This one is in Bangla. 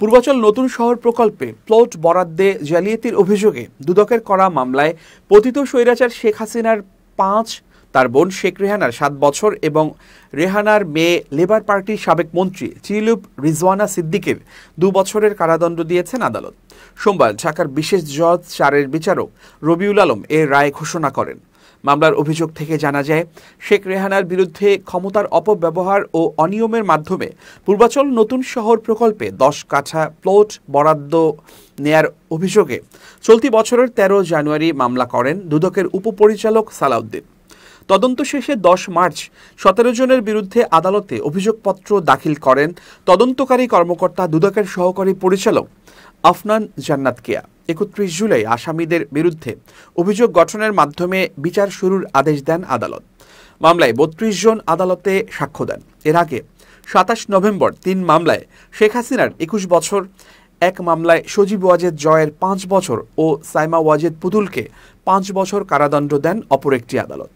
পূর্বাচল নতুন শহর প্রকল্পে প্লট বরাদ্দে জালিয়াতির অভিযোগে দুদকের করা মামলায় পতিত স্বৈরাচার শেখ হাসিনার ৫, তার বোন শেখ রেহানার ৭ বছর এবং রেহানার মেয়ে লেবার পার্টির সাবেক মন্ত্রী চিলুপ রিজওয়ানা সিদ্দিকের ২ বছরের কারাদণ্ড দিয়েছেন আদালত। সোমবার ঢাকার বিশেষ জজ ৪-এর বিচারক রবিউল আলম এর রায় ঘোষণা করেন। মামলার অভিযোগ থেকে জানা যায়, শেখ রেহানার বিরুদ্ধে ক্ষমতার অপব্যবহার ও অনিয়মের মাধ্যমে পূর্বাচল নতুন শহর প্রকল্পে ১০ কাঠা প্লট বরাদ্দ নেয়ার অভিযোগে চলতি বছরের ১৩ জানুয়ারি মামলা করেন দুদকের উপপরিচালক সালাউদ্দিন। তদন্ত শেষে ১০ মার্চ ১৭ জনের বিরুদ্ধে আদালতে অভিযোগপত্র দাখিল করেন তদন্তকারী কর্মকর্তা দুদকের সহকারী পরিচালক আফনান জান্নাত কেয়া। ৩১ জুলাই আসামিদের বিরুদ্ধে অভিযোগ গঠনের মাধ্যমে বিচার শুরুর আদেশ দেন আদালত। মামলায় ৩২ জন আদালতে সাক্ষ্য দেন। এর আগে ২৭ নভেম্বর ৩ মামলায় শেখ হাসিনার ২১ বছর, এক মামলায় সজীব ওয়াজেদ জয়ের ৫ বছর ও সাইমা ওয়াজেদ পুতুলকে ৫ বছর কারাদণ্ড দেন অপর একটি আদালত।